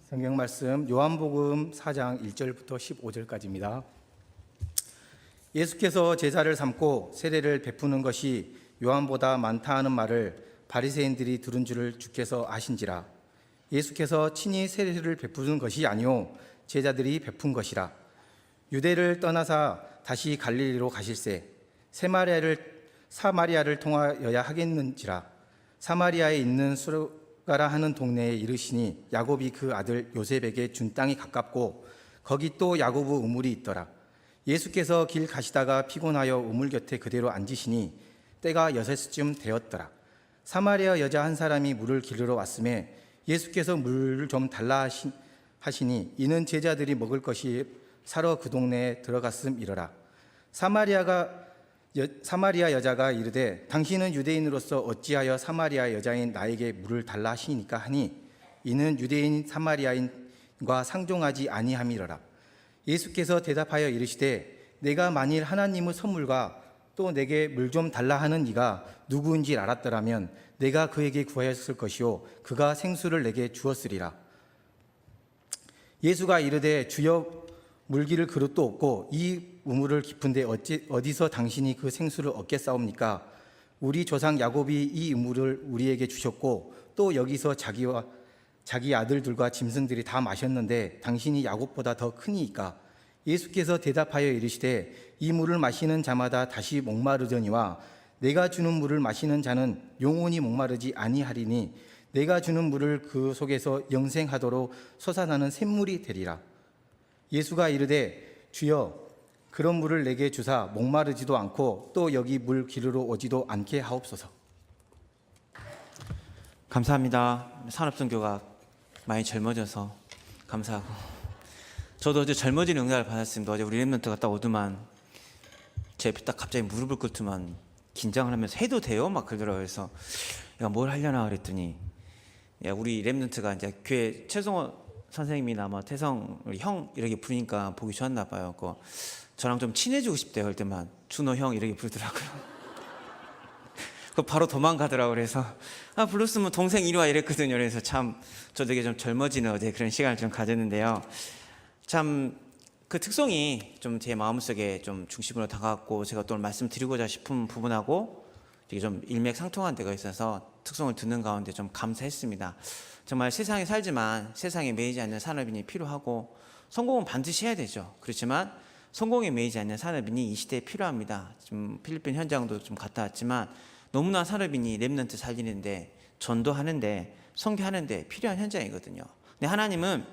성경 말씀 요한복음 4장 1절부터 15절까지입니다. 예수께서 제자를 삼고 세례를 베푸는 것이 요한보다 많다 하는 말을 바리새인들이 들은 줄을 주께서 아신지라. 예수께서 친히 세례를 베푸는 것이 아니요 제자들이 베푼 것이라. 유대를 떠나사 다시 갈릴리로 가실새 사마리아를 통하여야 하겠는지라. 사마리아에 있는 수르가라 하는 동네에 이르시니 야곱이 그 아들 요셉에게 준 땅이 가깝고 거기 또 야고보 우물이 있더라. 예수께서 길 가시다가 피곤하여 우물 곁에 그대로 앉으시니 때가 6시쯤 되었더라. 사마리아 여자 한 사람이 물을 기르러 왔음에 예수께서 물을 좀 달라 하시니 이는 제자들이 먹을 것이 사러 그 동네에 들어갔음이러라. 사마리아 여자가 이르되 당신은 유대인으로서 어찌하여 사마리아 여자인 나에게 물을 달라 하시니까 하니 이는 유대인 사마리아인과 상종하지 아니함이러라. 예수께서 대답하여 이르시되 내가 만일 하나님의 선물과 또 내게 물 좀 달라 하는 이가 누구인지 알았더라면 내가 그에게 구하였을 것이요 그가 생수를 내게 주었으리라. 예수가 이르되 주여 물기를 그릇도 없고 이 우물을 깊은데 어디서 당신이 그 생수를 얻겠사옵니까? 우리 조상 야곱이 이 우물을 우리에게 주셨고 또 여기서 자기와 자기 아들들과 짐승들이 다 마셨는데 당신이 야곱보다 더 크니이까. 예수께서 대답하여 이르시되 이 물을 마시는 자마다 다시 목마르더니와 내가 주는 물을 마시는 자는 영원히 목마르지 아니하리니 내가 주는 물을 그 속에서 영생하도록 솟아나는 샘물이 되리라. 예수가 이르되 주여 그런 물을 내게 주사 목마르지도 않고 또 여기 물 기르러 오지도 않게 하옵소서. 감사합니다. 산업선교가 많이 젊어져서 감사하고, 저도 어제 젊어지는 응답을 받았습니다. 어제 우리 랩런트 갔다 오더만 제 옆에 딱 갑자기 무릎을 꿇더만 긴장을 하면서 해도 돼요? 막 그러더라고요. 그래서 내가 뭘 하려나 그랬더니 우리 랩런트가 이제 교회 최성호 선생님이나 아마 태성 형 이렇게 부르니까 보기 좋았나 봐요. 저랑 좀 친해지고 싶대요. 그럴 때만 준호 형 이렇게 부르더라고요. 바로 도망가더라고요. 그래서 불렀으면 동생 이리 와 이랬거든요. 그래서 참 저 되게 좀 젊어지는 어제 그런 시간을 좀 가졌는데요. 참 그 특성이 좀 제 마음속에 좀 중심으로 다가왔고 제가 또 말씀드리고자 싶은 부분하고 되게 좀 일맥상통한 데가 있어서 특성을 듣는 가운데 좀 감사했습니다. 정말 세상에 살지만 세상에 매이지 않는 산업인이 필요하고 성공은 반드시 해야 되죠. 그렇지만 성공에 매이지 않는 산업인이 이 시대에 필요합니다. 지금 필리핀 현장도 좀 갔다 왔지만 너무나 산업인이 랩런트 살리는데 전도하는데 선교하는데 필요한 현장이거든요. 근데 하나님은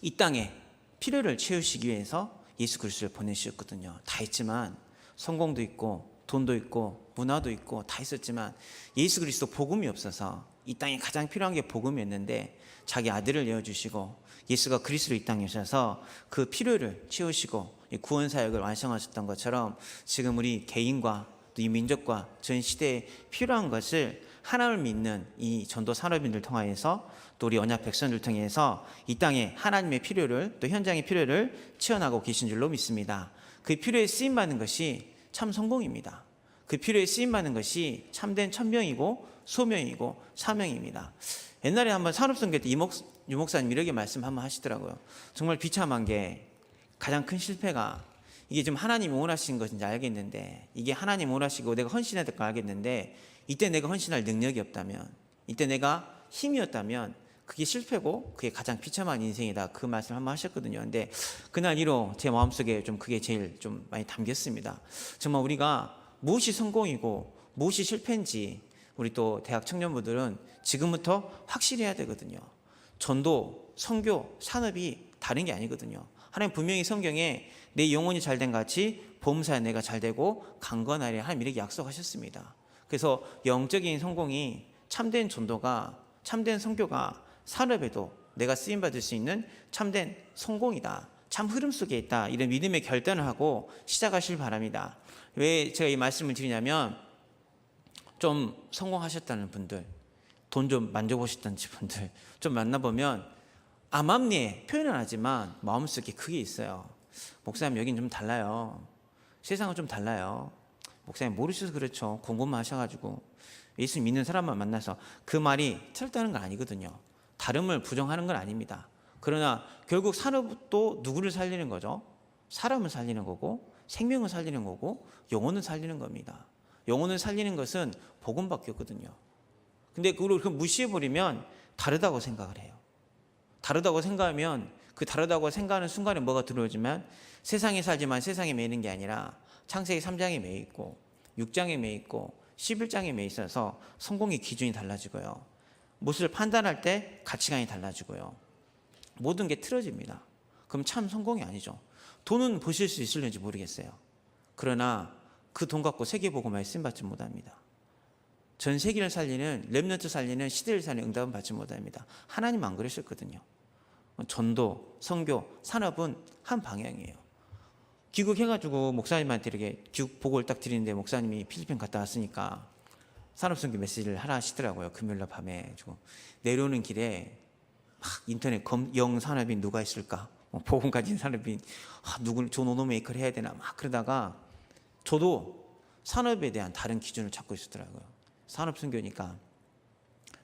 이 땅에 필요를 채우시기 위해서 예수 그리스도를 보내주셨거든요. 다 있지만 성공도 있고 돈도 있고 문화도 있고 다 있었지만 예수 그리스도 복음이 없어서 이 땅에 가장 필요한 게 복음이었는데 자기 아들을 내어주시고 예수가 그리스도로 이 땅에 오셔서 그 필요를 채우시고 구원 사역을 완성하셨던 것처럼 지금 우리 개인과 또 이 민족과 전 시대에 필요한 것을 하나님을 믿는 이 전도 산업인들 통하여서 또 우리 언약 백성들 통해서 이 땅에 하나님의 필요를 또 현장의 필요를 채워나가고 계신 줄로 믿습니다. 그 필요에 쓰임받는 것이 참 성공입니다. 그 필요에 쓰임받는 것이 참된 천명이고 소명이고 사명입니다. 옛날에 한번 산업선교 때 유 목사님 이렇게 말씀 한번 하시더라고요. 정말 비참한 게 가장 큰 실패가 이게 좀 하나님이 원하시는 것인지 알겠는데 이게 하나님 원하시고 내가 헌신해야 될 거 알겠는데 이때 내가 헌신할 능력이 없다면 이때 내가 힘이었다면 그게 실패고 그게 가장 비참한 인생이다. 그 말씀 한번 하셨거든요. 근데 그날 이로 제 마음속에 좀 그게 제일 좀 많이 담겼습니다. 정말 우리가 무엇이 성공이고 무엇이 실패인지 우리 또 대학 청년부들은 지금부터 확실히 해야 되거든요. 전도, 선교, 산업이 다른 게 아니거든요. 하나님 분명히 성경에 내 영혼이 잘된 같이 범사에 내가 잘되고 강건하리 하나님 이렇게 약속하셨습니다. 그래서 영적인 성공이 참된 전도가 참된 선교가 산업에도 내가 쓰임받을 수 있는 참된 성공이다. 참 흐름 속에 있다. 이런 믿음의 결단을 하고 시작하시길 바랍니다. 왜 제가 이 말씀을 드리냐면 좀 성공하셨다는 분들, 돈 좀 만져보셨다는 분들 좀 만나보면 암암리에 표현은 하지만 마음속에 그게 있어요. 목사님 여긴 좀 달라요. 세상은 좀 달라요. 목사님 모르셔서 그렇죠. 공부만 하셔가지고 예수 믿는 사람만 만나서 그 말이 틀렸다는 거 아니거든요. 다름을 부정하는 건 아닙니다. 그러나 결국 산업도 누구를 살리는 거죠? 사람을 살리는 거고 생명을 살리는 거고 영혼을 살리는 겁니다. 영혼을 살리는 것은 복음밖에 없거든요. 근데 그걸 무시해버리면 다르다고 생각을 해요. 다르다고 생각하면 그 다르다고 생각하는 순간에 뭐가 들어오지만 세상에 살지만 세상에 매이는 게 아니라 창세기 3장에 매여 있고 6장에 매여 있고 11장에 매여 있어서 성공의 기준이 달라지고요. 무엇을 판단할 때 가치관이 달라지고요. 모든 게 틀어집니다. 그럼 참 성공이 아니죠. 돈은 버실 수 있을는지 모르겠어요. 그러나 그 돈 갖고 세계복음화에 쓰임받지 못합니다. 전 세계를 살리는 렘넌트 살리는 시대를 살리는 응답은 받지 못합니다. 하나님 안 그러셨거든요. 전도, 선교, 산업은 한 방향이에요. 귀국해가지고 목사님한테 이렇게 귀국 보고를 딱 드리는데 목사님이 필리핀 갔다 왔으니까 산업선교 메시지를 하라 하시더라고요. 금요일날 밤에. 내려오는 길에 막 인터넷 영산업인 누가 있을까? 복음 가진 산업인 누구 존 오노메이커를 해야 되나? 막 그러다가 저도 산업에 대한 다른 기준을 찾고 있었더라고요. 산업선교니까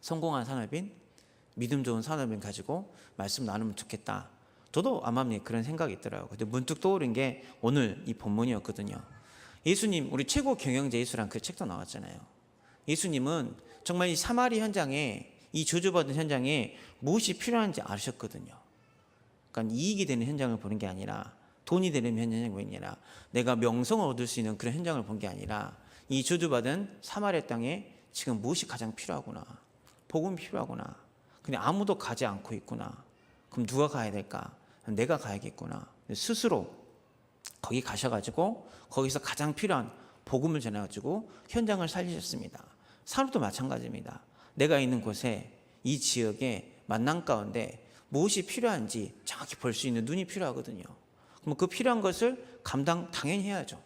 성공한 산업인, 믿음 좋은 산업인 가지고 말씀 나누면 좋겠다. 저도 암암리에 그런 생각이 있더라고요. 근데 문득 떠오른 게 오늘 이 본문이었거든요. 예수님, 우리 최고 경영자 예수란 그 책도 나왔잖아요. 예수님은 정말 이 사마리 현장에, 이 저주받은 현장에 무엇이 필요한지 아셨거든요. 그러니까 이익이 되는 현장을 보는 게 아니라, 돈이 되는 현장을 보는 게 아니라, 내가 명성을 얻을 수 있는 그런 현장을 본 게 아니라, 이 저주받은 사마리아 땅에 지금 무엇이 가장 필요하구나, 복음이 필요하구나. 근데 아무도 가지 않고 있구나. 그럼 누가 가야 될까? 내가 가야겠구나. 스스로 거기 가셔가지고 거기서 가장 필요한 복음을 전해가지고 현장을 살리셨습니다. 산업도 마찬가지입니다. 내가 있는 곳에, 이 지역에 만남 가운데 무엇이 필요한지 정확히 볼 수 있는 눈이 필요하거든요. 그럼 그 필요한 것을 당연히 해야죠.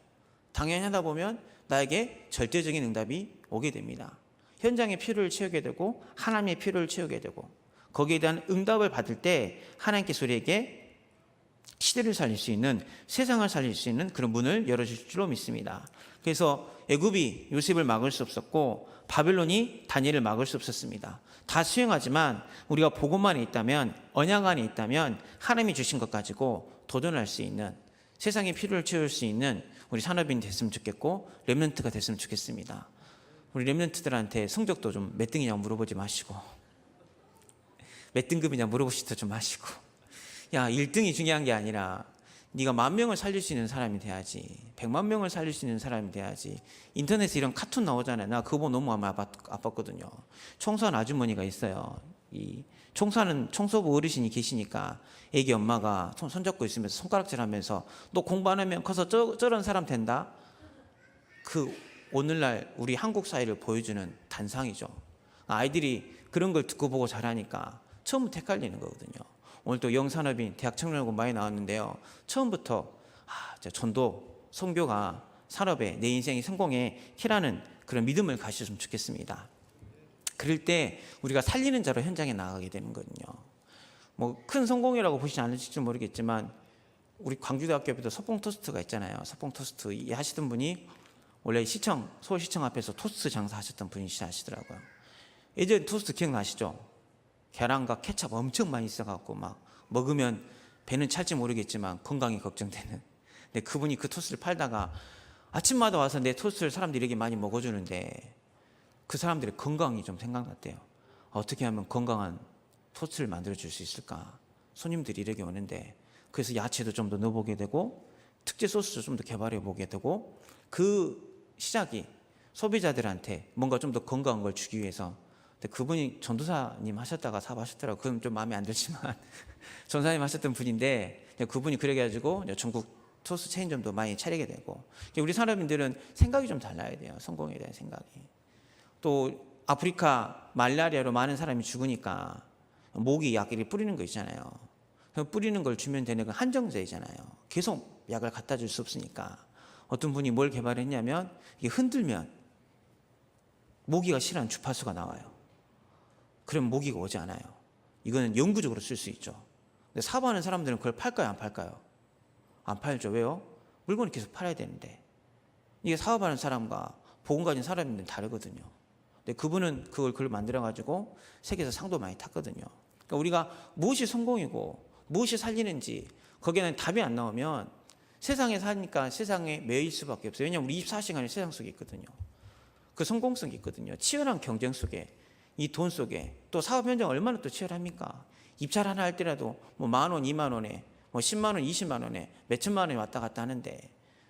당연히 하다 보면 나에게 절대적인 응답이 오게 됩니다. 현장의 필요를 채우게 되고 하나님의 필요를 채우게 되고 거기에 대한 응답을 받을 때 하나님께서 우리에게 시대를 살릴 수 있는, 세상을 살릴 수 있는 그런 문을 열어주실 줄로 믿습니다. 그래서 애굽이 요셉을 막을 수 없었고 바벨론이 다니엘을 막을 수 없었습니다. 다 수용하지만 우리가 복음 안에 있다면, 언약 안에 있다면 하나님이 주신 것 가지고 도전할 수 있는, 세상의 필요를 채울 수 있는 우리 산업인이 됐으면 좋겠고 렘넌트가 됐으면 좋겠습니다. 우리 렘넌트들한테 성적도 좀 몇 등이냐고 물어보지 마시고, 몇 등급이냐 물어보시도 좀 마시고, 야 1등이 중요한 게 아니라 네가 10,000명을 살릴 수 있는 사람이 돼야지, 100만 명을 살릴 수 있는 사람이 돼야지. 인터넷에 이런 카툰 나오잖아요. 나 그거 보고 너무 아팠거든요. 청소하는 아주머니가 있어요. 이 청소하는 청소부 어르신이 계시니까 애기 엄마가 손잡고 있으면서 손가락질하면서 너 공부 안 하면 커서 저런 사람 된다. 그 오늘날 우리 한국 사회를 보여주는 단상이죠. 아이들이 그런 걸 듣고 보고 자라니까 처음부터 헷갈리는 거거든요. 오늘 또 영산업인 대학 청년연구원 많이 나왔는데요. 처음부터 전도, 선교가 산업에 내 인생의 성공에 키라는 그런 믿음을 가지셨으면 좋겠습니다. 그럴 때 우리가 살리는 자로 현장에 나가게 되는 거거든요. 뭐 큰 성공이라고 보시지 않으실지 모르겠지만 우리 광주대학교 옆에도 서봉토스트가 있잖아요. 서봉토스트 이 하시던 분이 원래 서울시청 앞에서 토스트 장사하셨던 분이시라 하시더라고요. 예전 토스트 기억나시죠? 계란과 케첩 엄청 많이 있어갖고 막 먹으면 배는 찰지 모르겠지만 건강이 걱정되는. 근데 그분이 그 토스트를 팔다가 아침마다 와서 내 토스트를 사람들에게 많이 먹어주는데 그 사람들의 건강이 좀 생각났대요. 어떻게 하면 건강한 토스트를 만들어줄 수 있을까? 손님들이 이렇게 오는데, 그래서 야채도 좀 더 넣어보게 되고 특제 소스도 좀 더 개발해보게 되고, 그 시작이 소비자들한테 뭔가 좀 더 건강한 걸 주기 위해서. 근데 그분이 전도사님 하셨다가 사업하셨더라고요. 그건 좀 마음에 안 들지만 전사님 하셨던 분인데, 그분이 그래가지고 전국 토스 체인점도 많이 차리게 되고. 우리 산업인들은 생각이 좀 달라야 돼요. 성공에 대한 생각이. 또 아프리카 말라리아로 많은 사람이 죽으니까 모기 약을 뿌리는 거 있잖아요. 뿌리는 걸 주면 되는 건 한정제이잖아요. 계속 약을 갖다 줄 수 없으니까 어떤 분이 뭘 개발했냐면, 이게 흔들면 모기가 싫어하는 주파수가 나와요. 그럼 모기가 오지 않아요. 이거는 영구적으로 쓸 수 있죠. 근데 사업하는 사람들은 그걸 팔까요, 안 팔까요? 안 팔죠. 왜요? 물건을 계속 팔아야 되는데. 이게 사업하는 사람과 복음 가진 사람들은 다르거든요. 근데 그분은 그걸 만들어가지고 세계에서 상도 많이 탔거든요. 그러니까 우리가 무엇이 성공이고 무엇이 살리는지 거기에는 답이 안 나오면 세상에 사니까 세상에 매일 수밖에 없어요. 왜냐하면 우리 24시간이 세상 속에 있거든요. 그 성공성이 있거든요. 치열한 경쟁 속에, 이 돈 속에, 또 사업 현장 얼마나 또 치열합니까? 입찰 하나 할 때라도 뭐 10,000원, 20,000원에 뭐 10만 원, 20만 원에 몇 천만 원이 왔다 갔다 하는데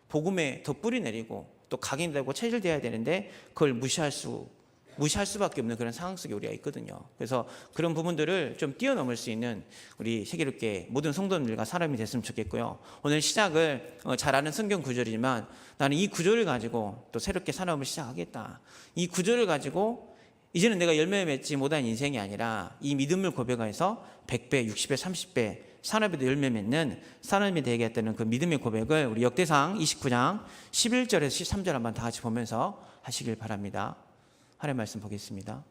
복음에 더 뿌리 내리고 또 각인되고 체질돼야 되는데 그걸 무시할 수밖에 없는 그런 상황 속에 우리가 있거든요. 그래서 그런 부분들을 좀 뛰어넘을 수 있는 우리 세계롭게 모든 성도님들과 사람이 됐으면 좋겠고요. 오늘 시작을 잘 아는 성경 구절이지만 나는 이 구절을 가지고 또 새롭게 산업을 시작하겠다. 이 구절을 가지고 이제는 내가 열매 맺지 못한 인생이 아니라 이 믿음을 고백해서 100배, 60배, 30배 산업에도 열매 맺는 산업이 되겠다는 그 믿음의 고백을 우리 역대상 29장 11절에서 13절 한번 다 같이 보면서 하시길 바랍니다. 하나님의 말씀 보겠습니다.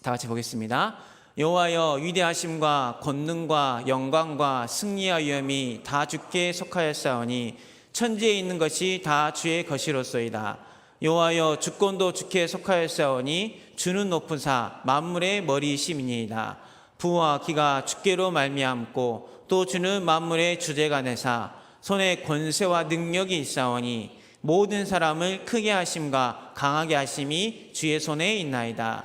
다 같이 보겠습니다. 여호와여, 위대하심과 권능과 영광과 승리와 위엄이 다 주께 속하였사오니 천지에 있는 것이 다 주의 것이로소이다. 여호와여, 주권도 주께 속하였사오니 주는 높은 사 만물의 머리이심이니이다. 부와 기가 주께로 말미암고 또 주는 만물의 주제가 되사 손에 권세와 능력이 있사오니 모든 사람을 크게 하심과 강하게 하심이 주의 손에 있나이다.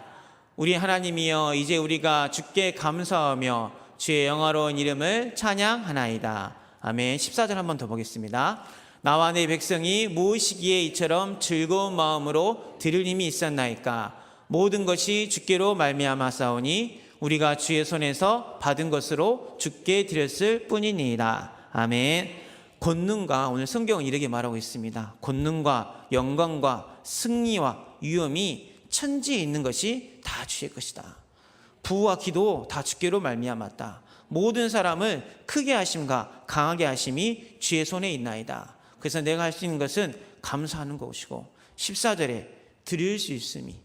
우리 하나님이여, 이제 우리가 주께 감사하며 주의 영화로운 이름을 찬양하나이다. 아멘. 14절 한번 더 보겠습니다. 나와 내 백성이 무엇이기에 이처럼 즐거운 마음으로 드릴 힘이 있었나이까. 모든 것이 주께로 말미암았사오니 우리가 주의 손에서 받은 것으로 주께 드렸을 뿐이니이다. 아멘. 권능과, 오늘 성경은 이렇게 말하고 있습니다. 권능과 영광과 승리와 위엄이 천지에 있는 것이 다 주의 것이다. 부와 기도 다 주께로 말미암았다. 모든 사람을 크게 하심과 강하게 하심이 주의 손에 있나이다. 그래서 내가 할 수 있는 것은 감사하는 것이고 14절에 드릴 수 있음이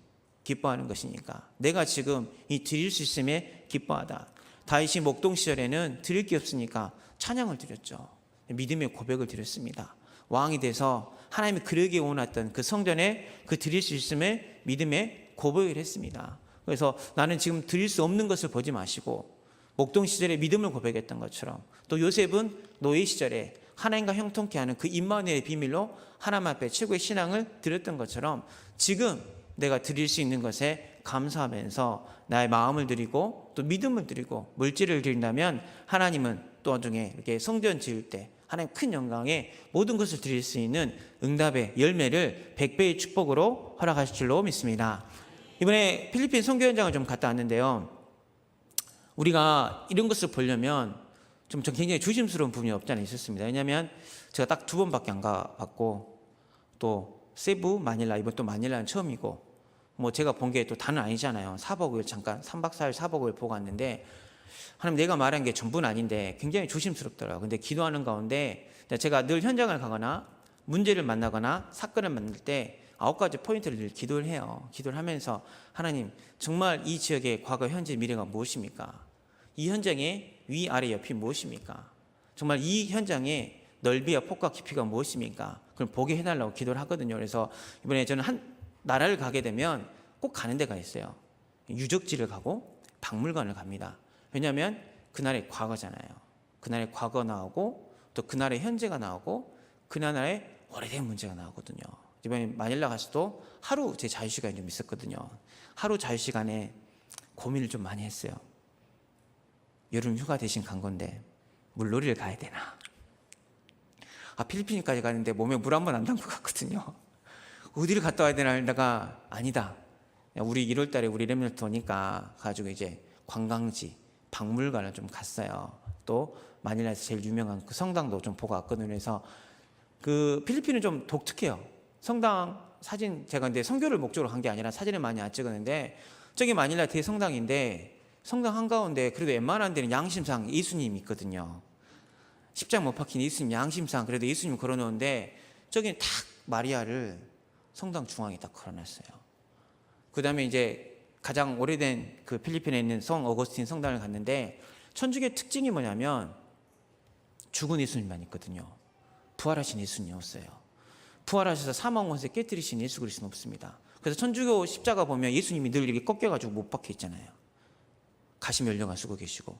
기뻐하는 것이니까 내가 지금 이 드릴 수 있음에 기뻐하다. 다윗이 목동 시절에는 드릴 게 없으니까 찬양을 드렸죠. 믿음의 고백을 드렸습니다. 왕이 돼서 하나님이 그러기에 원했던 그 성전에 그 드릴 수 있음에 믿음의 고백을 했습니다. 그래서 나는 지금 드릴 수 없는 것을 보지 마시고 목동 시절에 믿음을 고백했던 것처럼 또 요셉은 노예 시절에 하나님과 형통케 하는 그 임마누엘의 비밀로 하나님 앞에 최고의 신앙을 드렸던 것처럼 지금 내가 드릴 수 있는 것에 감사하면서 나의 마음을 드리고 또 믿음을 드리고 물질을 드린다면 하나님은 또 나중에 이렇게 성전 지을 때 하나님 큰 영광에 모든 것을 드릴 수 있는 응답의 열매를 100배의 축복으로 허락하실 줄로 믿습니다. 이번에 필리핀 선교 현장을 좀 갔다 왔는데요. 우리가 이런 것을 보려면 좀 굉장히 조심스러운 부분이 없지 않아 있었습니다. 왜냐하면 제가 딱 2번밖에 안 가봤고 또 세부, 마닐라, 이번 또 마닐라는 처음이고 뭐 제가 본 게 또 다는 아니잖아요. 4박 5일 잠깐 3박 4일 4박 5일 보고 왔는데 하나님 내가 말한 게 전부는 아닌데 굉장히 조심스럽더라고요. 근데 기도하는 가운데 제가 늘 현장을 가거나 문제를 만나거나 사건을 만날 때 9가지 포인트를 늘 기도를 해요. 기도를 하면서 하나님 정말 이 지역의 과거, 현재, 미래가 무엇입니까? 이 현장의 위, 아래, 옆이 무엇입니까? 정말 이 현장의 넓이와 폭과 깊이가 무엇입니까? 그럼 보게 해달라고 기도를 하거든요. 그래서 이번에 저는 한 나라를 가게 되면 꼭 가는 데가 있어요. 유적지를 가고 박물관을 갑니다. 왜냐하면 그날의 과거잖아요. 그날의 과거 나오고 또 그날의 현재가 나오고 그날의 오래된 문제가 나오거든요. 이번에 마닐라 가서도 하루 제 자유시간이 좀 있었거든요. 하루 자유시간에 고민을 좀 많이 했어요. 여름 휴가 대신 간 건데 물놀이를 가야 되나? 필리핀까지 가는데 몸에 물 한 번 안 담고 갔거든요. 어디를 갔다 와야 되나 하다가 아니다. 우리 1월 달에 우리 렘넌트 오니까 가지고 이제 관광지, 박물관을 좀 갔어요. 또 마닐라에서 제일 유명한 그 성당도 좀 보고 왔거든요. 그래서 그 필리핀은 좀 독특해요. 성당 사진 제가 근데 선교를 목적으로 간 게 아니라 사진을 많이 안 찍었는데 저기 마닐라 대성당인데 성당 한가운데 그래도 웬만한 데는 양심상 예수님이 있거든요. 십자가 못 박힌 예수님 양심상 그래도 예수님 걸어놓은데 저기는 탁 마리아를 성당 중앙에 딱 걸어놨어요. 그 다음에 이제 가장 오래된 그 필리핀에 있는 성 어거스틴 성당을 갔는데 천주교의 특징이 뭐냐면 죽은 예수님만 있거든요. 부활하신 예수님이 없어요. 부활하셔서 사망 권세 깨뜨리신 예수 그리스도는 없습니다. 그래서 천주교 십자가 보면 예수님이 늘 이렇게 꺾여가지고 못 박혀 있잖아요. 가시면령을 쓰고 계시고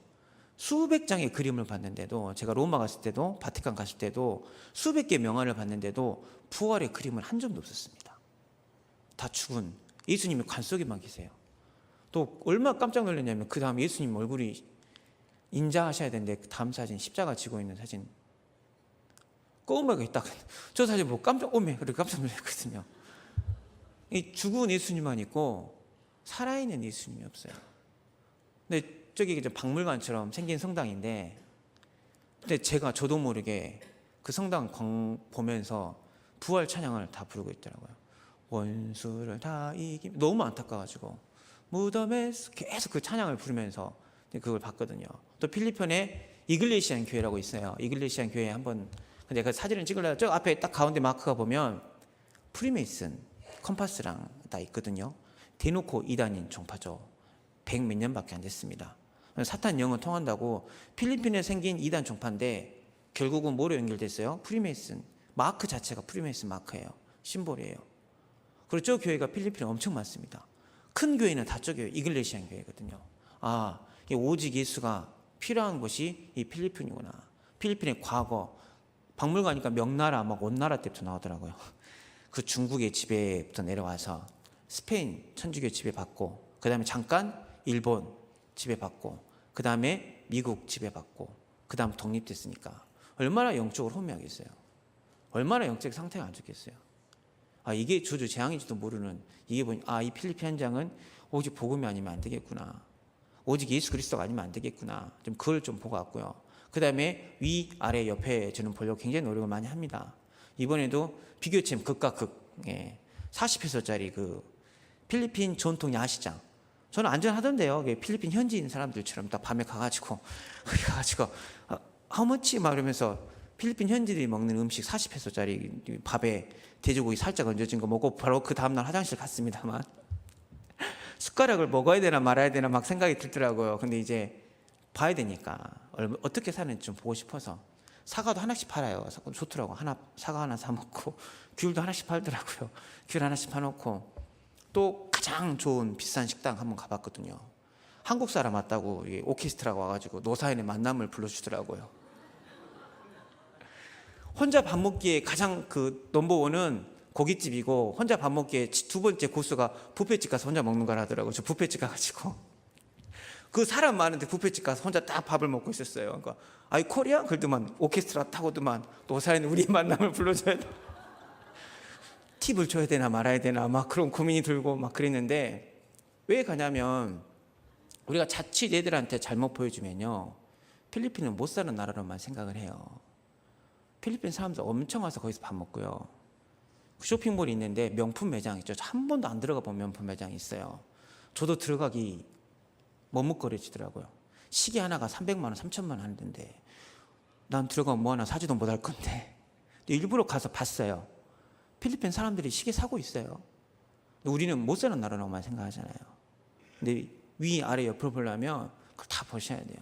수백 장의 그림을 봤는데도, 제가 로마 갔을 때도 바티칸 갔을 때도 수백 개의 명화를 봤는데도 부활의 그림은 한 점도 없었습니다. 다 죽은 예수님이 관 속에만 계세요. 또 얼마나 깜짝 놀랐냐면 그 다음 예수님 얼굴이 인자하셔야 되는데 그 다음 사진 십자가 지고 있는 사진 꼬마가 딱 저 사진 보고 깜짝 그렇게 깜짝 놀랐거든요. 이 죽은 예수님만 있고 살아있는 예수님이 없어요. 근데 저기 이제 박물관처럼 생긴 성당인데, 근데 저도 모르게 그 성당 보면서 부활 찬양을 다 부르고 있더라고요. 원수를 다 이기, 너무 안타까워가지고 무덤에서 계속 그 찬양을 부르면서 그걸 봤거든요. 또 필리핀에 이글레시안 교회라고 있어요. 이글레시안 교회에 한번, 근데 그 사진을 찍으려고 저 앞에 딱 가운데 마크가 보면 프리메이슨 컴파스랑 다 있거든요. 대놓고 이단인 종파죠. 100 몇 년밖에 안 됐습니다. 사탄 영은 통한다고 필리핀에 생긴 이단 종파인데 결국은 뭐로 연결됐어요? 프리메이슨 마크 자체가 프리메이슨 마크예요. 심볼이에요. 그리고 저 교회가 필리핀에 엄청 많습니다. 큰 교회는 다 저 교회 이글레시안 교회거든요. 아, 오직 예수가 필요한 곳이 이 필리핀이구나. 필리핀의 과거 박물관 가니까 명나라 막 원나라 때부터 나오더라고요. 그 중국의 지배부터 내려와서 스페인 천주교 지배받고, 그 다음에 잠깐 일본 지배받고, 그 다음에 미국 지배받고, 그 다음 독립됐으니까 얼마나 영적으로 혼미하겠어요. 얼마나 영적 상태가 안 좋겠어요. 아, 이게 주주 재앙인지도 모르는, 이게 보니 이 필리핀 현장은 오직 복음이 아니면 안 되겠구나. 오직 예수 그리스도가 아니면 안 되겠구나. 좀 그걸 좀 보고 왔고요. 그 다음에 위, 아래, 옆에 저는 보려고 굉장히 노력을 많이 합니다. 이번에도 비교체험 극과 극, 40회소짜리 그 필리핀 전통 야시장. 저는 안전하던데요. 필리핀 현지인 사람들처럼 딱 밤에 가가지고 how much? 막 이러면서 필리핀 현지들이 먹는 음식 40회소짜리 밥에 돼지고기 살짝 얹어진 거 먹고 바로 그 다음날 화장실 갔습니다만 숟가락을 먹어야 되나 말아야 되나 막 생각이 들더라고요. 근데 이제 봐야 되니까 어떻게 사는지 좀 보고 싶어서 사과도 하나씩 팔아요. 좋더라고. 사과 하나 사 먹고 귤도 하나씩 팔더라고요. 귤 하나씩 파놓고 또 가장 좋은 비싼 식당 한번 가봤거든요. 한국 사람 왔다고 오케스트라가 와가지고 노사연의 만남을 불러주더라고요. 혼자 밥 먹기에 가장 그 넘버원은 고깃집이고, 혼자 밥 먹기에 두 번째 코스가 뷔페집 가서 혼자 먹는 걸 하더라고요. 저 뷔페집 가가지고 그 사람 많은데 뷔페집 가서 혼자 딱 밥을 먹고 있었어요. 그러니까 아이 코리아 그러더만 오케스트라 타고더만 노사연 우리 만남을 불러줘야 돼. 팁을 줘야 되나 말아야 되나 막 그런 고민이 들고 막 그랬는데, 왜 가냐면 우리가 자칫 애들한테 잘못 보여주면요 필리핀은 못 사는 나라로만 생각을 해요. 필리핀 사람들 엄청 와서 거기서 밥 먹고요. 쇼핑몰이 있는데 명품 매장 있죠. 한 번도 안 들어가 본 명품 매장이 있어요. 저도 들어가기 머뭇거려지더라고요. 시계 하나가 300만 원, 3천만 원 하는데 난 들어가면 뭐 하나 사지도 못할 건데 일부러 가서 봤어요. 필리핀 사람들이 시계 사고 있어요. 우리는 못 사는 나라로만 생각하잖아요. 근데 위, 아래, 옆으로 보려면 그걸 다 보셔야 돼요.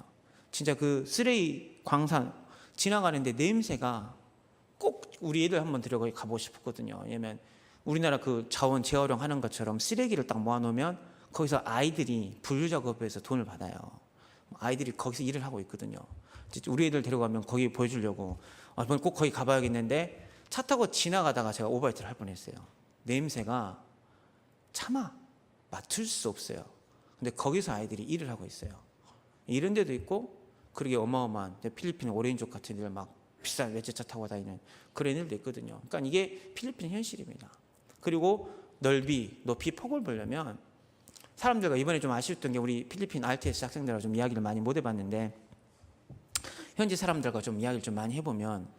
진짜 그 쓰레기 광산 지나가는데 냄새가 꼭 우리 애들 한번 데려가 가보고 싶었거든요. 왜냐면 우리나라 그 자원 재활용하는 것처럼 쓰레기를 딱 모아놓으면 거기서 아이들이 분류 작업에서 돈을 받아요. 아이들이 거기서 일을 하고 있거든요. 우리 애들 데려가면 거기 보여주려고 꼭 거기 가봐야겠는데 차 타고 지나가다가 제가 오버라이트를 할 뻔했어요. 냄새가 차마 맡을 수 없어요. 근데 거기서 아이들이 일을 하고 있어요. 이런 데도 있고, 그러게 어마어마한 필리핀 오렌지족 같은 데를 막 비싼 외제차 타고 다니는 그런 일도 있거든요. 그러니까 이게 필리핀 현실입니다. 그리고 높이, 폭을 보려면 사람들과 이번에 좀 아쉬웠던 게, 우리 필리핀 RTS 학생들과 좀 이야기를 많이 못 해봤는데 현지 사람들과 좀 이야기를 좀 많이 해보면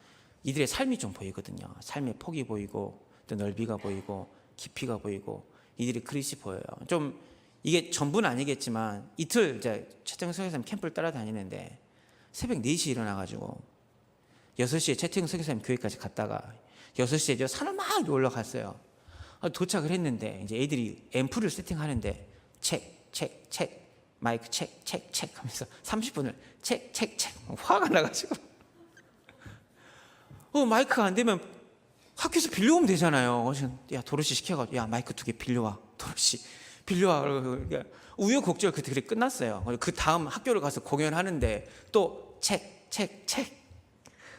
이들의 삶이 좀 보이거든요. 삶의 폭이 보이고 또 넓이가 보이고 깊이가 보이고 이들의 그릇이 보여요. 좀 이게 전부는 아니겠지만 이틀 이제 최태성 선교사님 캠프를 따라다니는데 새벽 4시에 일어나가지고 6시에 최태성 선교사님 교회까지 갔다가 6시에 저 산을 막 올라갔어요. 도착을 했는데 이제 애들이 앰프를 세팅하는데 책 마이크 책 하면서 30분을 책 화가 나가지고 마이크가 안 되면 학교에서 빌려오면 되잖아요. 야 도로시 시켜가지고 야 마이크 2개 빌려와. 도로시 빌려와. 그러니까 우여곡절 그때 끝났어요. 그 다음 학교를 가서 공연하는데 또 책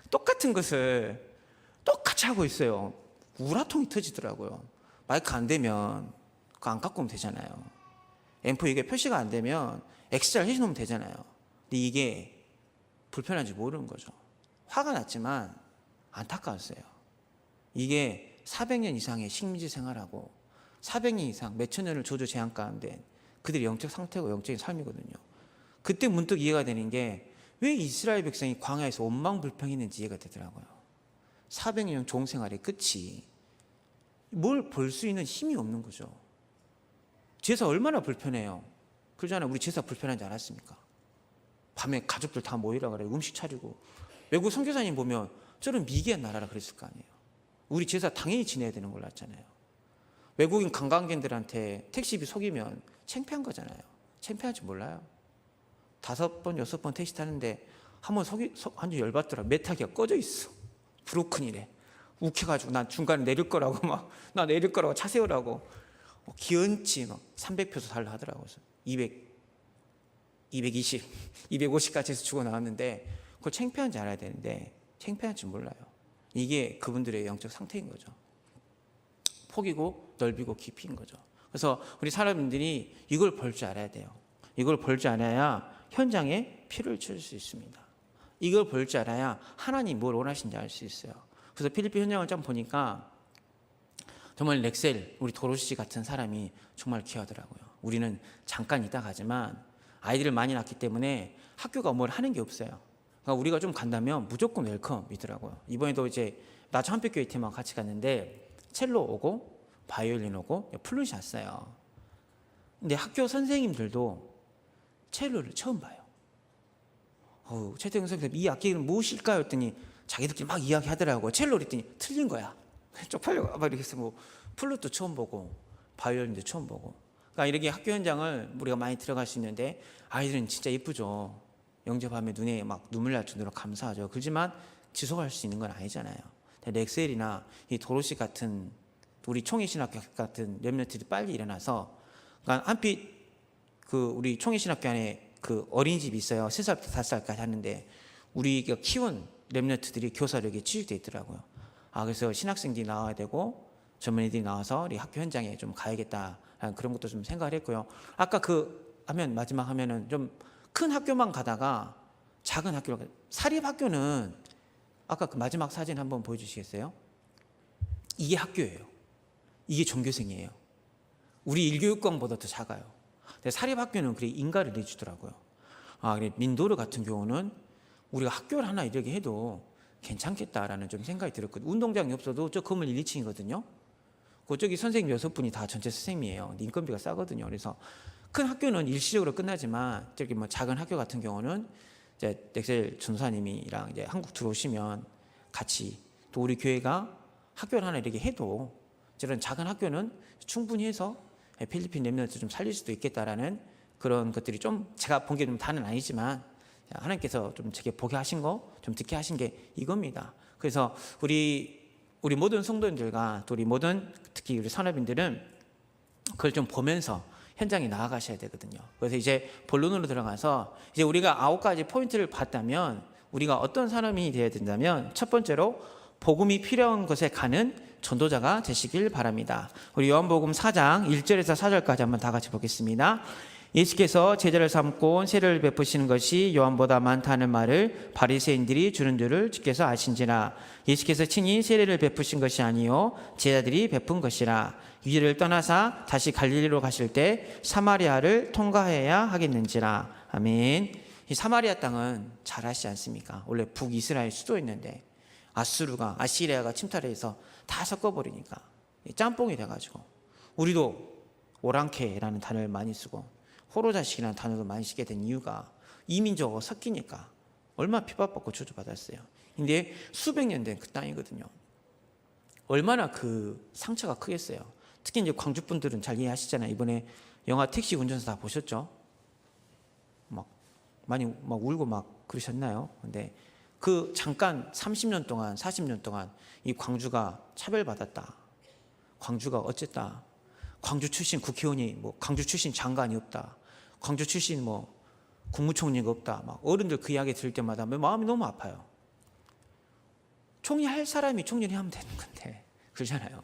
똑같은 것을 똑같이 하고 있어요. 우라통이 터지더라고요. 마이크 안 되면 그거 안 갖고 오면 되잖아요. M4 이게 표시가 안 되면 X자를 해놓으면 되잖아요. 근데 이게 불편한지 모르는 거죠. 화가 났지만 안타까웠어요. 이게 400년 이상의 식민지 생활하고 400년 이상 몇천 년을 조조 재앙 가운데 그들의 영적 상태고 영적인 삶이거든요. 그때 문득 이해가 되는 게 왜 이스라엘 백성이 광야에서 원망불평했는지 이해가 되더라고요. 400년 종생활의 끝이 뭘 볼 수 있는 힘이 없는 거죠. 제사 얼마나 불편해요. 그러잖아요. 우리 제사 불편한지 알았습니까? 밤에 가족들 다 모이라 그래요. 음식 차리고. 외국 선교사님 보면 저런 미개한 나라라 그랬을 거 아니에요. 우리 제사 당연히 지내야 되는 걸로 알았잖아요. 외국인 관광객들한테 택시비 속이면 창피한 거잖아요. 창피한지 몰라요. 5번, 6번 택시 타는데 한번 완전 열받더라. 메타기가 꺼져 있어. 브로큰이래. 욱해가지고 난 중간에 내릴 거라고 나 내릴 거라고 차 세우라고 기어치 300표소 달라 하더라고요. 220, 250까지 해서 주고 나왔는데 그걸 창피한지 알아야 되는데 창피한지 몰라요. 이게 그분들의 영적 상태인 거죠. 폭이고 넓이고 깊이인 거죠. 그래서 우리 사람들이 이걸 볼 줄 알아야 돼요. 이걸 볼 줄 알아야 현장에 피를 칠 수 있습니다. 이걸 볼 줄 알아야 하나님 뭘 원하시는지 알 수 있어요. 그래서 필리핀 현장을 좀 보니까 정말 렉셀, 우리 도로시 같은 사람이 정말 귀하더라고요. 우리는 잠깐 있다 가지만 아이들을 많이 낳기 때문에 학교가 뭘 하는 게 없어요. 그러니까 우리가 좀 간다면 무조건 웰컴이더라고요. 이번에도 이제 나초 한빛교회 팀하고 같이 갔는데 첼로 오고 바이올린 오고 플룻이 왔어요. 근데 학교 선생님들도 첼로를 처음 봐요. 최태경 선생님 이 악기는 무엇일까요? 했더니 자기들끼리 막 이야기하더라고요. 첼로 그랬더니 틀린 거야. 쪽팔려 막 이렇게 해서 뭐 플룻도 처음 보고 바이올린도 처음 보고. 그러니까 이렇게 학교 현장을 우리가 많이 들어갈 수 있는데 아이들은 진짜 예쁘죠. 영접하면 눈에 막 눈물 날 정도로 감사하죠. 그렇지만 지속할 수 있는 건 아니잖아요. 렉셀이나 이 도로시 같은 우리 총회신학교 같은 렘넌트들이 빨리 일어나서 그러니까 한빛 우리 총회신학교 안에 그 어린이집이 있어요. 3살부터 5살까지 하는데 우리가 키운 렘넌트들이 교사력에 취직돼 있더라고요. 그래서 신학생들이 나와야 되고 젊은이들이 나와서 우리 학교 현장에 좀 가야겠다라는 그런 것도 좀 생각을 했고요. 아까 마지막 하면은 좀 큰 학교만 가다가 작은 학교로 사립학교는 아까 그 마지막 사진 한번 보여주시겠어요? 이게 학교예요. 이게 종교생이에요. 우리 일교육관보다 더 작아요. 근데 사립학교는 그래 인가를 내주더라고요. 그래 민도르 같은 경우는 우리가 학교를 하나 이렇게 해도 괜찮겠다라는 좀 생각이 들었거든요. 운동장이 없어도 저 건물 1, 2층이거든요. 그쪽이 선생님 6분이 다 전체 선생님이에요. 인건비가 싸거든요. 그래서 큰 학교는 일시적으로 끝나지만 저기 작은 학교 같은 경우는 이제 넥셀 전사님이랑 이제 한국 들어오시면 같이 또 우리 교회가 학교를 하나 이렇게 해도 저런 작은 학교는 충분히 해서 필리핀 렘넌트 좀 살릴 수도 있겠다라는 그런 것들이 좀 제가 본 게 좀 다는 아니지만 하나님께서 좀 제게 보게 하신 거 좀 듣게 하신 게 이겁니다. 그래서 우리 모든 성도님들과 또 우리 모든 특히 우리 산업인들은 그걸 좀 보면서 현장에 나아가셔야 되거든요. 그래서 이제 본론으로 들어가서 이제 우리가 9가지 포인트를 봤다면 우리가 어떤 사람이 되어야 된다면 첫 번째로 복음이 필요한 곳에 가는 전도자가 되시길 바랍니다. 우리 요한복음 4장 1절에서 4절까지 한번 다 같이 보겠습니다. 예수께서 제자를 삼고 세례를 베푸시는 것이 요한보다 많다는 말을 바리새인들이 주는 줄을 주께서 아신지라. 예수께서 친히 세례를 베푸신 것이 아니요 제자들이 베푼 것이라. 이를 떠나사 다시 갈릴리로 가실 때 사마리아를 통과해야 하겠는지라. 아멘. 이 사마리아 땅은 잘 아시지 않습니까? 원래 북이스라엘 수도였는데 아시리아가 침탈해서 다 섞어버리니까 짬뽕이 돼가지고 우리도 오랑캐라는 단어를 많이 쓰고 호로자식이라는 단어도 많이 쓰게 된 이유가 이민족하고 섞이니까 얼마나 핍박받고 저주받았어요. 근데 수백 년 된 그 땅이거든요. 얼마나 그 상처가 크겠어요. 특히 이제 광주 분들은 잘 이해하시잖아요. 이번에 영화 택시 운전사 다 보셨죠? 많이 울고 막 그러셨나요? 근데 그 잠깐 30년 동안 40년 동안 이 광주가 차별받았다. 광주가 어쨌다. 광주 출신 국회의원이 뭐 광주 출신 장관이 없다, 광주 출신 뭐 국무총리가 없다, 막 어른들 그 이야기 들을 때마다 마음이 너무 아파요. 총리 할 사람이 총리를 하면 되는 건데, 그러잖아요.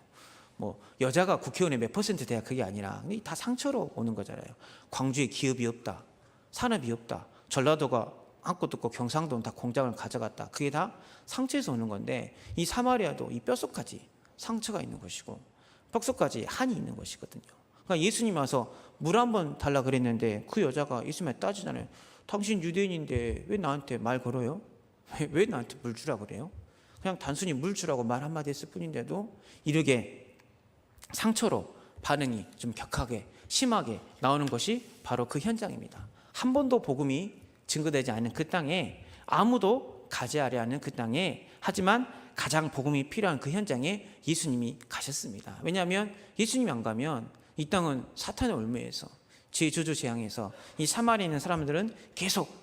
뭐 여자가 국회의원의 몇 퍼센트 돼야 그게 아니라 다 상처로 오는 거잖아요. 광주에 기업이 없다, 산업이 없다, 전라도가 아무것도 없고 경상도는 다 공장을 가져갔다, 그게 다 상처에서 오는 건데, 이 사마리아도 이 뼛속까지 상처가 있는 것이고 뼛속까지 한이 있는 것이거든요. 그러니까 예수님이 와서 물 한 번 달라 그랬는데 그 여자가 예수님한테 따지잖아요. 당신 유대인인데 왜 나한테 말 걸어요? 왜 나한테 물 주라 그래요? 그냥 단순히 물 주라고 말 한마디 했을 뿐인데도 이렇게 상처로 반응이 좀 격하게 심하게 나오는 것이 바로 그 현장입니다. 한 번도 복음이 증거되지 않은 그 땅에, 아무도 가지 않은 그 땅에, 하지만 가장 복음이 필요한 그 현장에 예수님이 가셨습니다. 왜냐하면 예수님이 안 가면 이 땅은 사탄의 올무에서, 죄 저주 재앙에서 이 사마리아에 있는 사람들은 계속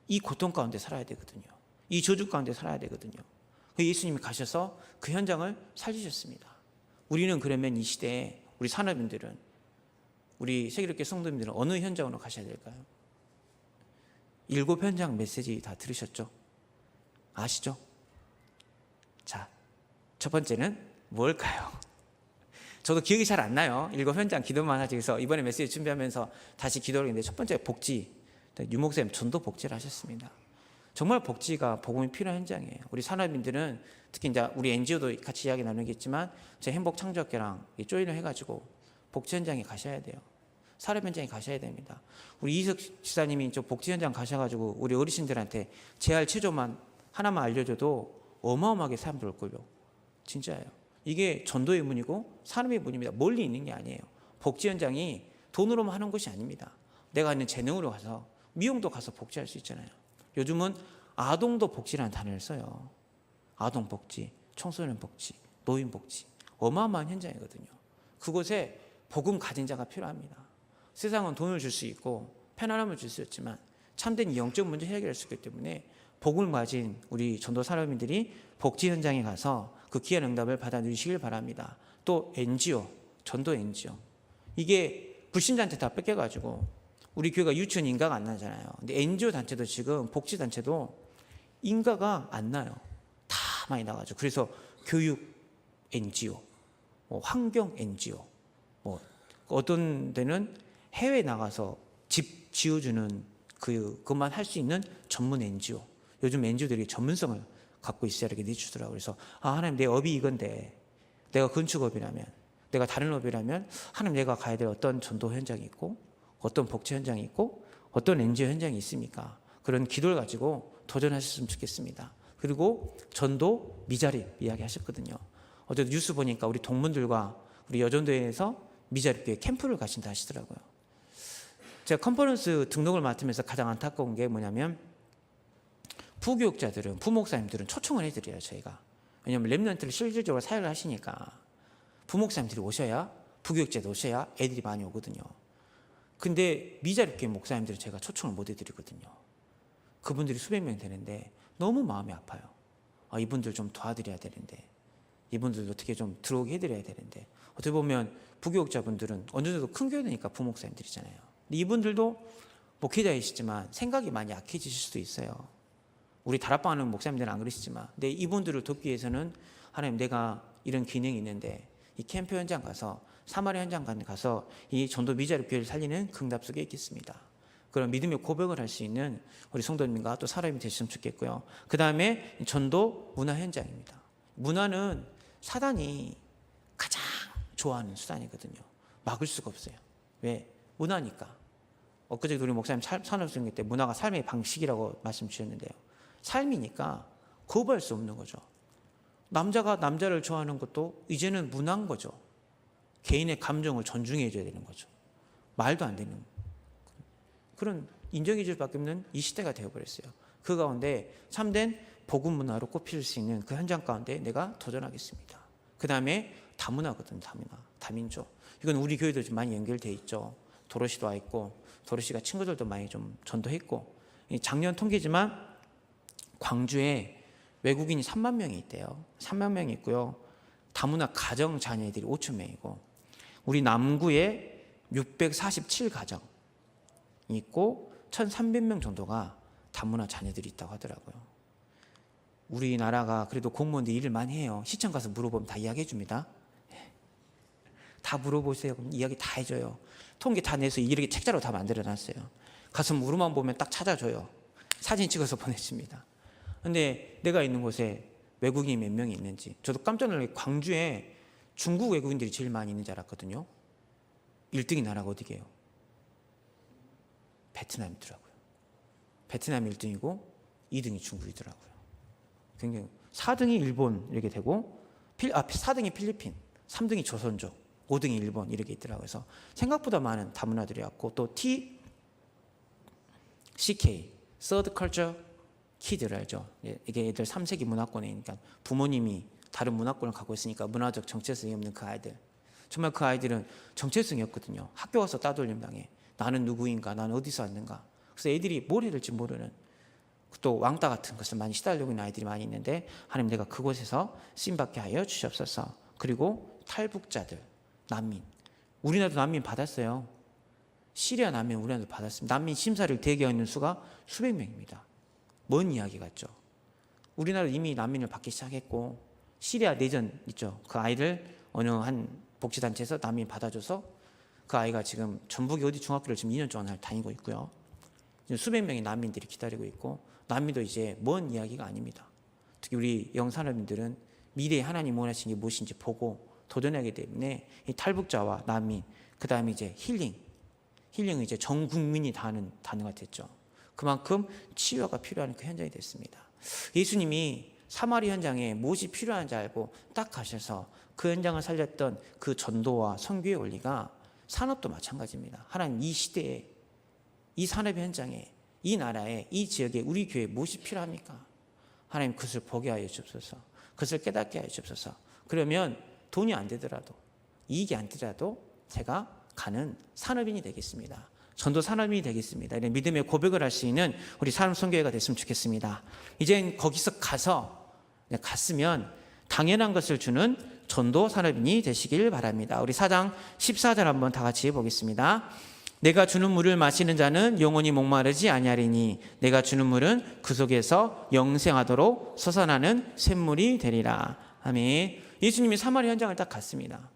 이 고통 가운데 살아야 되거든요. 이 저주 가운데 살아야 되거든요. 예수님이 가셔서 그 현장을 살리셨습니다. 우리는 그러면 이 시대에 우리 산업인들은, 우리 세계롭게 성도님들은 어느 현장으로 가셔야 될까요? 7 현장 메시지 다 들으셨죠? 아시죠? 자, 첫 번째는 뭘까요? 저도 기억이 잘 안 나요. 7 현장 기도만 하지. 그래서 이번에 메시지 준비하면서 다시 기도를 했는데, 첫 번째 복지, 유 목사님 전도 복지를 하셨습니다. 정말 복지가 복음이 필요한 현장이에요. 우리 산업인들은 특히 이제 우리 NGO도 같이 이야기 나누겠지만, 제 행복창조학교랑 조인을 해가지고 복지 현장에 가셔야 돼요. 사업 현장에 가셔야 됩니다. 우리 이석 지사님이 저 복지 현장 가셔가지고 우리 어르신들한테 재활 체조만 하나만 알려줘도 어마어마하게 사람들 올 거예요. 진짜예요. 이게 전도의 문이고 산업의 문입니다. 멀리 있는 게 아니에요. 복지 현장이 돈으로만 하는 것이 아닙니다. 내가 있는 재능으로 가서, 미용도 가서 복지할 수 있잖아요. 요즘은 아동도 복지라는 단어를 써요. 아동 복지, 청소년 복지, 노인 복지, 어마어마한 현장이거든요. 그곳에 복음 가진 자가 필요합니다. 세상은 돈을 줄 수 있고 편안함을 줄 수 있지만 참된 영적 문제 해결할 수 있기 때문에 복음을 가진 우리 전도 산업인들이 복지 현장에 가서 그 귀한 응답을 받아 누리시길 바랍니다. 또 NGO, 전도 NGO, 이게 불신자한테 다 뺏겨가지고 우리 교회가 유치원 인가가 안 나잖아요. 근데 NGO 단체도 지금 복지 단체도 인가가 안 나요. 다 많이 나가죠. 그래서 교육 NGO, 뭐 환경 NGO, 뭐 어떤 데는 해외 나가서 집 지어주는 그것만 할 수 있는 전문 NGO. 요즘 NGO들이 전문성을 갖고 있어야 이렇게 내주더라고요. 그래서 하나님, 내 업이 이건데, 내가 건축업이라면, 내가 다른 업이라면 하나님, 내가 가야 될 어떤 전도 현장이 있고 어떤 복지 현장이 있고 어떤 NGO 현장이 있습니까? 그런 기도를 가지고 도전하셨으면 좋겠습니다. 그리고 전도 미자립 이야기 하셨거든요. 어제 뉴스 보니까 우리 동문들과 우리 여전도에서 미자립교회 캠프를 가신다 하시더라고요. 제가 컨퍼런스 등록을 맡으면서 가장 안타까운 게 뭐냐면, 부교육자들은, 부목사님들은 초청을 해드려요, 저희가. 왜냐하면 렘넌트를 실질적으로 사역을 하시니까 부목사님들이 오셔야, 부교육자도 오셔야 애들이 많이 오거든요. 근데 미자립교회 목사님들은 제가 초청을 못 해드리거든요. 그분들이 수백 명 되는데 너무 마음이 아파요. 이분들 좀 도와드려야 되는데, 이분들도 어떻게 좀 들어오게 해드려야 되는데, 어떻게 보면 부교육자분들은 어느 정도 큰 교회니까 부목사님들이잖아요. 근데 이분들도 목회자이시지만 생각이 많이 약해지실 수도 있어요. 우리 다락방 하는 목사님들은 안 그러시지만, 근데 이분들을 돕기 위해서는 하나님, 내가 이런 기능이 있는데 이 캠프 현장 가서, 사마리아 현장 가서 이 전도 미자립 교회를 살리는 응답 속에 있겠습니다. 그런 믿음의 고백을 할 수 있는 우리 성도님과 또 사람이 되셨으면 좋겠고요. 그 다음에 전도 문화 현장입니다. 문화는 사단이 가장 좋아하는 수단이거든요. 막을 수가 없어요. 왜? 문화니까. 엊그제 우리 목사님 산업승리 때 문화가 삶의 방식이라고 말씀 주셨는데요. 삶이니까 거부할 수 없는 거죠. 남자가 남자를 좋아하는 것도 이제는 문화인 거죠. 개인의 감정을 존중해 줘야 되는 거죠. 말도 안 되는 그런 인정해 줄 밖에 없는 이 시대가 되어버렸어요. 그 가운데 참된 복음 문화로 꼽힐 수 있는 그 현장 가운데 내가 도전하겠습니다. 그 다음에 다문화거든. 다민족. 이건 우리 교회도 좀 많이 연결돼 있죠. 도로시도 와 있고, 도로시가 친구들도 많이 좀 전도했고, 작년 통계지만 광주에 외국인이 3만 명이 있대요. 3만 명이 있고요. 다문화 가정 자녀들이 5천 명이고, 우리 남구에 647가정이 있고 1,300명 정도가 다문화 자녀들이 있다고 하더라고요. 우리나라가 그래도 공무원들이 일을 많이 해요. 시청 가서 물어보면 다 이야기해 줍니다. 다 물어보세요. 그럼 이야기 다 해줘요. 통계 다 내서 이렇게 책자로 다 만들어놨어요. 가서 물어만 보면 딱 찾아줘요. 사진 찍어서 보내줍니다. 근데 내가 있는 곳에 외국인이 몇 명이 있는지 저도 깜짝 놀라게 광주에 중국 외국인들이 제일 많이 있는 줄 알았거든요. 1등이 나라가 어디게요? 베트남이더라고요. 베트남 1등이고 2등이 중국이더라고요. 굉장히 4등이 일본 이렇게 되고 4등이 필리핀, 3등이 조선족, 5등이 일본 이렇게 있더라고요. 그래서 생각보다 많은 다문화들이 왔고 또 CK, Third Culture Kid를 알죠? 이게 애들 3세기 문화권이니까 부모님이 다른 문화권을 갖고 있으니까 문화적 정체성이 없는 그 아이들. 정말 그 아이들은 정체성이 없거든요. 학교 가서 따돌림 당해. 나는 누구인가? 나는 어디서 왔는가? 그래서 애들이 뭘 해야 될지 모르는 또 왕따 같은 것을 많이 시달리고 있는 아이들이 많이 있는데 하나님 내가 그곳에서 쓰임받게 하여 주시옵소서. 그리고 탈북자들, 난민. 우리나라도 난민 받았어요. 시리아 난민 우리나라도 받았습니다. 난민 심사를 대기하는 수가 수백 명입니다. 먼 이야기 같죠. 우리나라 이미 난민을 받기 시작했고 시리아 내전 있죠. 그 아이를 어느 한 복지단체에서 난민 받아줘서 그 아이가 지금 전북의 어디 중학교를 지금 2년 동안 다니고 있고요. 수백 명의 난민들이 기다리고 있고 난민도 이제 먼 이야기가 아닙니다. 특히 우리 영산업인들은 미래에 하나님 원하시는 게 무엇인지 보고 도전하기 때문에 이 탈북자와 난민, 그 다음에 이제 힐링은 이제 전 국민이 다 하는 단어가 됐죠. 그만큼 치유가 필요한 그 현장이 됐습니다. 예수님이 사마리 현장에 무엇이 필요한지 알고 딱 가셔서 그 현장을 살렸던 그 전도와 선교의 원리가 산업도 마찬가지입니다. 하나님 이 시대에 이 산업 현장에 이 나라에 이 지역에 우리 교회에 무엇이 필요합니까? 하나님 그것을 보게 하여 주옵소서. 그것을 깨닫게 하여 주옵소서. 그러면 돈이 안 되더라도 이익이 안 되더라도 제가 가는 산업인이 되겠습니다. 전도 산업인이 되겠습니다. 이런 믿음의 고백을 할 수 있는 우리 산업 선교회가 됐으면 좋겠습니다. 이젠 거기서 갔으면 당연한 것을 주는 전도 산업인이 되시길 바랍니다. 우리 4장 14절 한번 다 같이 보겠습니다. 내가 주는 물을 마시는 자는 영원히 목마르지 아니하리니 내가 주는 물은 그 속에서 영생하도록 솟아나는 샘물이 되리라. 아멘. 예수님이 사마리 현장을 딱 갔습니다.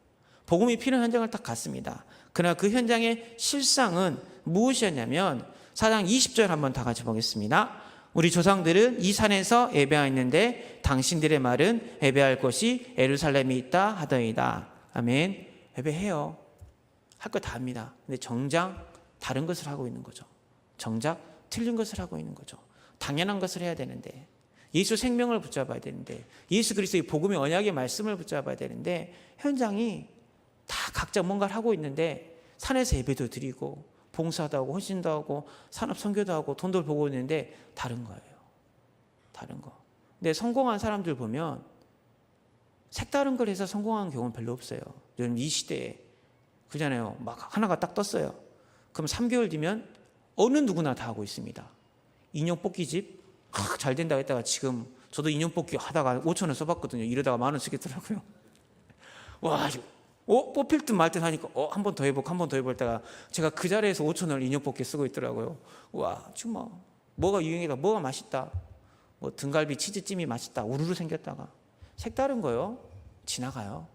복음이 필요한 현장을 딱 갔습니다. 그러나 그 현장의 실상은 무엇이었냐면 4장 20절 한번 다 같이 보겠습니다. 우리 조상들은 이 산에서 예배하였는데 당신들의 말은 예배할 곳이 예루살렘에 있다 하더이다. 아멘. 예배해요. 할 거 다 합니다. 근데 정작 다른 것을 하고 있는 거죠. 정작 틀린 것을 하고 있는 거죠. 당연한 것을 해야 되는데 예수 생명을 붙잡아야 되는데 예수 그리스도의 복음의 언약의 말씀을 붙잡아야 되는데 현장이 다 각자 뭔가를 하고 있는데 산에서 예배도 드리고 봉사도 하고 헌신도 하고 산업 선교도 하고 돈도 벌고 있는데 다른 거예요. 다른 거. 근데 성공한 사람들 보면 색다른 걸 해서 성공한 경우는 별로 없어요. 요즘 이 시대에 그잖아요. 막 하나가 딱 떴어요. 그럼 3개월 뒤면 어느 누구나 다 하고 있습니다. 인형 뽑기집 잘 된다고 했다가 지금 저도 인형 뽑기 하다가 5,000원 써봤거든요. 이러다가 10,000원 쓰겠더라고요. 와, 뽑힐 듯 말 듯 하니까 한 번 더 해보고 한 번 더 해볼다가 제가 그 자리에서 5,000원을 인형 뽑기 쓰고 있더라고요. 와, 지금 뭐가 유행이다, 뭐가 맛있다, 뭐 등갈비 치즈찜이 맛있다, 우르르 생겼다가 색다른 거요. 지나가요.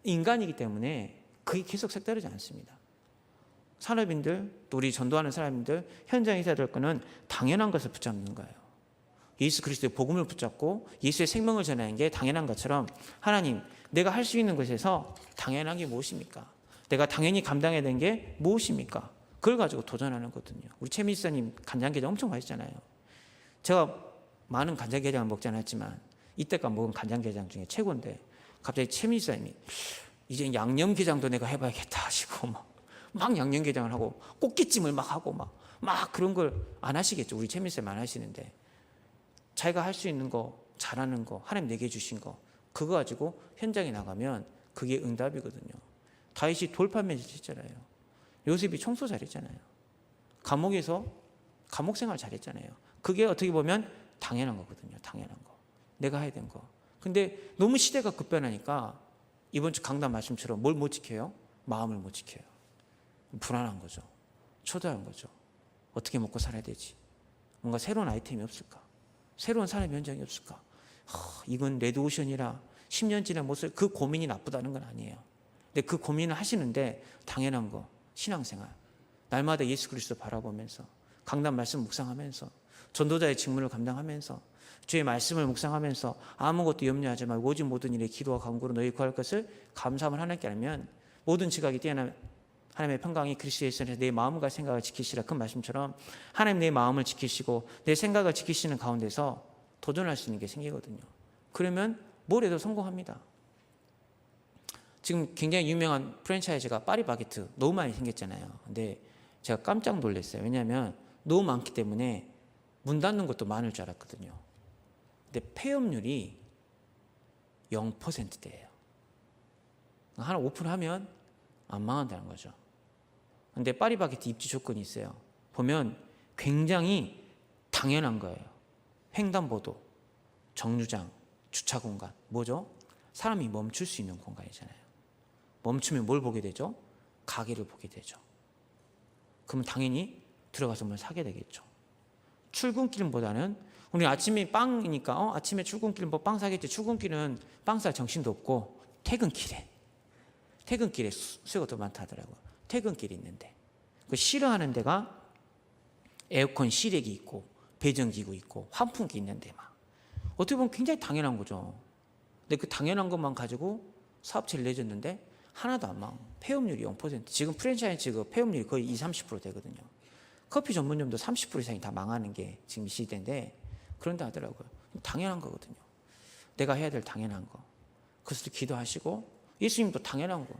인간이기 때문에 그게 계속 색다르지 않습니다. 산업인들, 또 우리 전도하는 사람들 현장에 있어야 될 거는 당연한 것을 붙잡는 거예요. 예수 그리스도의 복음을 붙잡고 예수의 생명을 전하는 게 당연한 것처럼 하나님, 내가 할 수 있는 것에서 당연한 게 무엇입니까? 내가 당연히 감당해야 되는 게 무엇입니까? 그걸 가지고 도전하는 거거든요. 우리 최 미사님 간장게장 엄청 맛있잖아요. 제가 많은 간장게장을 먹지 않았지만 이때까지 먹은 간장게장 중에 최고인데 갑자기 최 미사님이 이제 양념게장도 내가 해봐야겠다 하시고 막 양념게장을 하고 꽃게찜을 막 하고 막 그런 걸 안 하시겠죠. 우리 최 미사님 안 하시는데 자기가 할 수 있는 거, 잘하는 거, 하나님 내게 주신 거 그거 가지고 현장에 나가면 그게 응답이거든요. 다윗이 돌판매를 했잖아요. 요셉이 청소 잘했잖아요. 감옥에서 감옥 생활 잘했잖아요. 그게 어떻게 보면 당연한 거거든요. 당연한 거. 내가 해야 된 거. 근데 너무 시대가 급변하니까 이번 주 강단 말씀처럼 뭘 못 지켜요? 마음을 못 지켜요. 불안한 거죠. 초조한 거죠. 어떻게 먹고 살아야 되지? 뭔가 새로운 아이템이 없을까? 새로운 삶의 현장이 없을까? 이건 레드오션이라 10년째나 못 살, 그 고민이 나쁘다는 건 아니에요. 근데 그 고민을 하시는데 당연한 거, 신앙생활. 날마다 예수 그리스도 바라보면서 강단 말씀 묵상하면서 전도자의 직무를 감당하면서 주의 말씀을 묵상하면서 아무것도 염려하지 말고 오직 모든 일에 기도와 간구로 너희 구할 것을 감사함을 하나님께 알면 모든 지각이 뛰어난 하나님의 평강이 그리스도 예수에서 내 마음과 생각을 지키시라. 그 말씀처럼 하나님 내 마음을 지키시고 내 생각을 지키시는 가운데서 도전할 수 있는 게 생기거든요. 그러면 뭘 해도 성공합니다. 지금 굉장히 유명한 프랜차이즈가 파리바게트 너무 많이 생겼잖아요. 근데 제가 깜짝 놀랐어요. 왜냐하면 너무 많기 때문에 문 닫는 것도 많을 줄 알았거든요. 근데 폐업률이 0%대예요. 하나 오픈하면 안 망한다는 거죠. 근데 파리바게트 입지 조건이 있어요. 보면 굉장히 당연한 거예요. 횡단보도, 정류장, 주차 공간. 뭐죠? 사람이 멈출 수 있는 공간이잖아요. 멈추면 뭘 보게 되죠? 가게를 보게 되죠. 그러면 당연히 들어가서 뭘 사게 되겠죠. 출근길보다는 우리 아침에 빵이니까 아침에 출근길 뭐 빵 사겠지. 출근길은 빵 살 정신도 없고 퇴근길에 수요가 더 많다 하더라고요. 퇴근길이 있는데 그 싫어하는 데가 에어컨 실외기 있고 배전기구 있고 환풍기 있는 데만. 어떻게 보면 굉장히 당연한 거죠. 근데 그 당연한 것만 가지고 사업체를 내줬는데 하나도 안 망. 폐업률이 0%. 지금 프랜차이즈 그 폐업률이 거의 20-30% 되거든요. 커피 전문점도 30% 이상이 다 망하는 게 지금 이 시대인데 그런다 하더라고요. 당연한 거거든요. 내가 해야 될 당연한 거. 그것을 기도하시고 예수님도 당연한 거.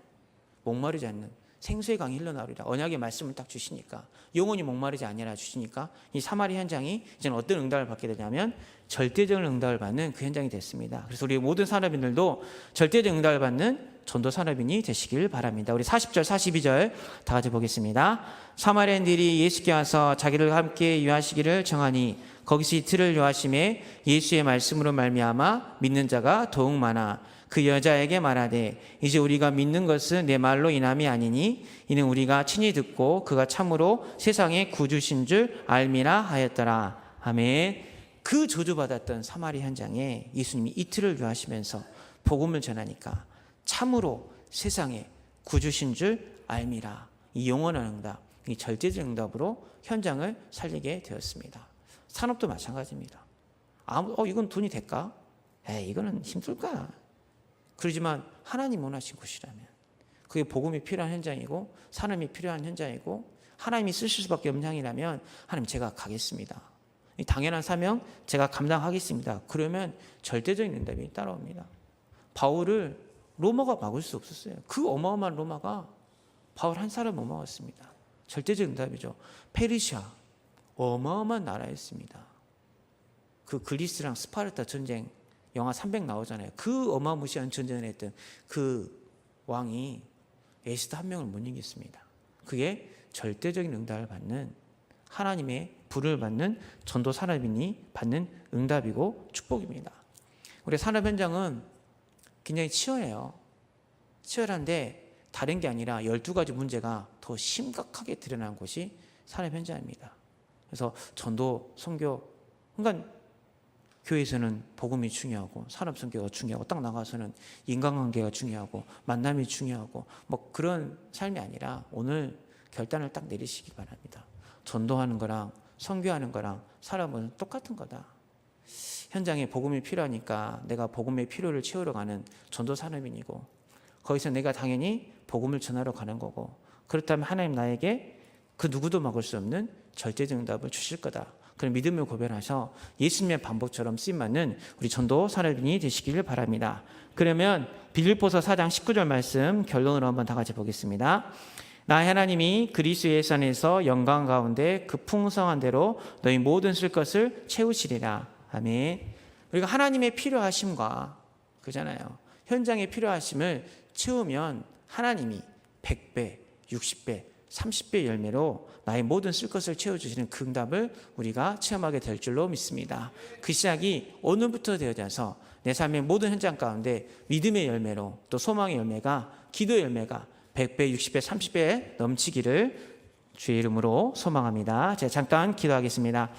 목마르지 않는 생수의 강이 흘러나오리라. 언약의 말씀을 딱 주시니까 영원히 목마르지 아니라 주시니까 이 사마리 현장이 이제는 어떤 응답을 받게 되냐면 절대적인 응답을 받는 그 현장이 됐습니다. 그래서 우리 모든 산업인들도 절대적 응답을 받는 전도 산업인이 되시길 바랍니다. 우리 40절 42절 다 같이 보겠습니다. 사마리아인들이 예수께 와서 자기를 함께 유하시기를 정하니 거기서 이틀을 유하심에 예수의 말씀으로 말미암아 믿는 자가 더욱 많아 그 여자에게 말하되 이제 우리가 믿는 것은 내 말로 인함이 아니니 이는 우리가 친히 듣고 그가 참으로 세상의 구주신 줄 알미라 하였더라. 아멘. 그 저주받았던 사마리 현장에 예수님이 이틀을 유하시면서 복음을 전하니까 참으로 세상의 구주신 줄 알미라. 이 영원한 응답, 이 절대적 응답으로 현장을 살리게 되었습니다. 산업도 마찬가지입니다. 이건 돈이 될까? 이거는 힘들까? 그러지만 하나님 원하신 곳이라면 그게 복음이 필요한 현장이고 산업이 필요한 현장이고 하나님이 쓰실 수밖에 없는 현장이라면 하나님 제가 가겠습니다. 이 당연한 사명 제가 감당하겠습니다. 그러면 절대적인 응답이 따라옵니다. 바울을 로마가 막을 수 없었어요. 그 어마어마한 로마가 바울 한 사람 못 막았습니다. 절대적 응답이죠. 페르시아 어마어마한 나라였습니다. 그 그리스랑 스파르타 전쟁 영화 300 나오잖아요. 그 어마무시한 전쟁을 했던 그 왕이 에스더 한 명을 못 이겼습니다. 그게 절대적인 응답을 받는 하나님의 불을 받는 전도 산업인이 받는 응답이고 축복입니다. 우리 산업 현장은 굉장히 치열해요. 치열한데 다른 게 아니라 12가지 문제가 더 심각하게 드러난 곳이 산업 현장입니다. 그래서 전도, 선교, 그러니까 교회에서는 복음이 중요하고 산업 선교가 중요하고 딱 나가서는 인간관계가 중요하고 만남이 중요하고 뭐 그런 삶이 아니라 오늘 결단을 딱 내리시기 바랍니다. 전도하는 거랑 선교하는 거랑 산업은 똑같은 거다. 현장에 복음이 필요하니까 내가 복음의 필요를 채우러 가는 전도 산업인이고 거기서 내가 당연히 복음을 전하러 가는 거고 그렇다면 하나님 나에게 그 누구도 막을 수 없는 절대적 응답을 주실 거다. 그런 믿음을 고백하셔 예수님의 반복처럼 쓰임받는 우리 전도 산업인이 되시기를 바랍니다. 그러면 빌립보서 4장 19절 말씀 결론으로 한번 다 같이 보겠습니다. 나 하나님이 그리스도 예수 안에서 영광 가운데 그 풍성한 대로 너희 모든 쓸 것을 채우시리라. 아멘. 우리가 하나님의 필요하심과 그잖아요. 현장의 필요하심을 채우면 하나님이 100배, 60배, 30배 열매로 나의 모든 쓸 것을 채워주시는 그 응답을 우리가 체험하게 될 줄로 믿습니다. 그 시작이 오늘부터 되어져서 내 삶의 모든 현장 가운데 믿음의 열매로 또 소망의 열매가 기도의 열매가 100배, 60배, 30배 넘치기를 주의 이름으로 소망합니다. 제가 잠깐 기도하겠습니다.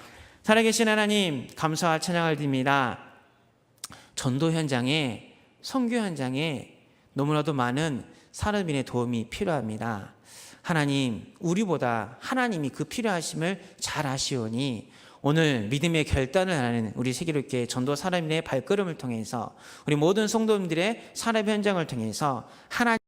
살아계신 하나님 감사와 찬양을 드립니다. 전도 현장에 선교 현장에 너무나도 많은 사람인의 도움이 필요합니다. 하나님 우리보다 하나님이 그 필요하심을 잘 아시오니 오늘 믿음의 결단을 하는 우리 세계롭게 전도 사람인의 발걸음을 통해서 우리 모든 성도님들의 산업 현장을 통해서 하나님